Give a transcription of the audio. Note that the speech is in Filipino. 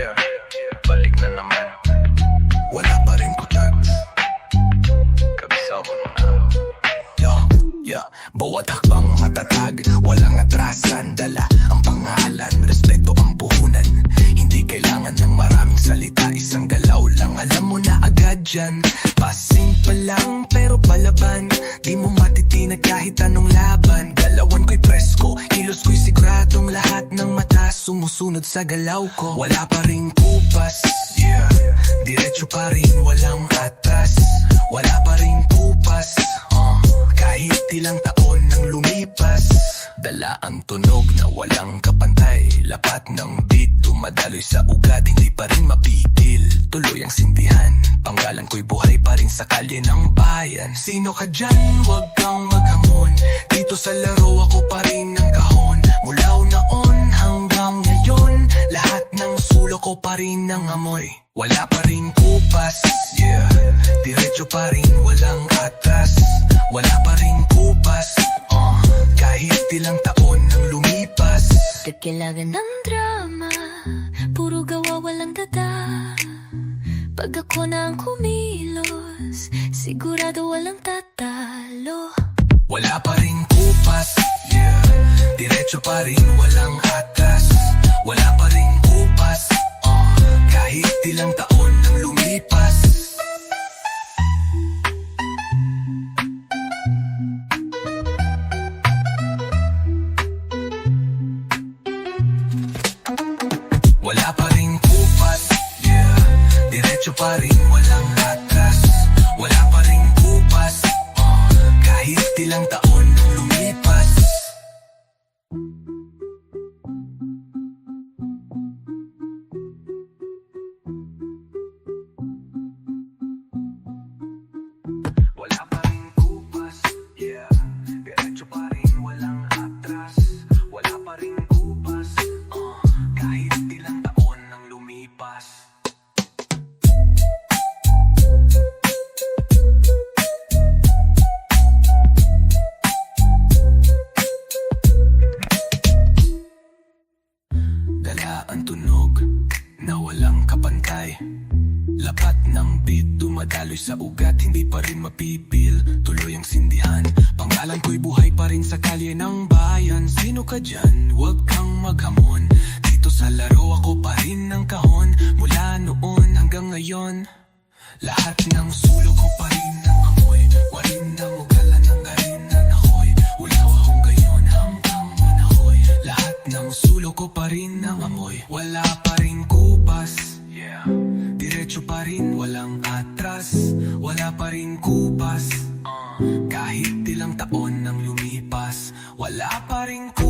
Yeah, balik na naman. Wala pa rin kutat. Kabisa mo na. Bawat hakbang matatag, walang atrasan. Dala ang pangalan, respeto ang puhunan. Hindi kailangan ng maraming salita, isang galaw lang, alam mo na agad dyan. Passing pa lang pero palaban, di mo matitinag kahit anong laban. Galawan ko'y presko, kilos ko'y siguradong lahat ng mata sumusunod sa galaw ko. Wala pa rin kupas, diretso pa rin, walang atras. Wala pa rin kupas, kahit ilang taon nang lumipas. Dala ang tunog na walang kapantay, lapat ng beat dumadaloy sa ugat, hindi pa rin mapigil. Tuloy ang sindihan, panggalan ko'y buhay pa rin sa kalye ng bayan. Sino ka dyan? Huwag kang maghamon, dito sa laro ako pa rin ang kahon. Mula noon hanggang ngayon, lahat ng sulok ko pa rin ang amoy. Wala pa rin kupas, diretso pa rin, walang atras. Wala pa rin kupas, kahit ilang taon nang lumipas. Kailangan ng drama, puro gawa walang dada. Pag ako na ang kumilos, sigurado walang tatalo. Wala pa rin kupas, diretso pa rin, walang atras. Wala pa rin kupas, kahit ilang taon nang lumipas. Wala pa rin kupas, diretso pa rin, walang atras. Wala pa rin kupas, kahit ilang taon nang lumipas. Wala pa rin kupas, diretso pa rin, walang atras. Wala pa rin kupas, kahit ilang taon nang lumipas. Dala ang tunog na walang kapantay, lapat ng beat dumadaloy sa ugat, hindi pa rin mapipil. Tuloy ang sindihan, pangalan ko'y buhay pa rin sa kalye ng bayan. Sino ka dyan? Huwag kang maghamon, dito sa laro ako pa rin ang kahon. Mula noon hanggang ngayon, lahat ng sulok ko pa rin ang amoy. Warin na mugala ng garin na nakoy, ulaw akong gayon hanggang manahoy. Lahat ng sulok ko pa rin ang amoy. Wala pa rin kupas, diretso pa rin, walang atras. Wala pa rin kupas, kahit ilang taon nang lumipas. Wala pa rin kupas,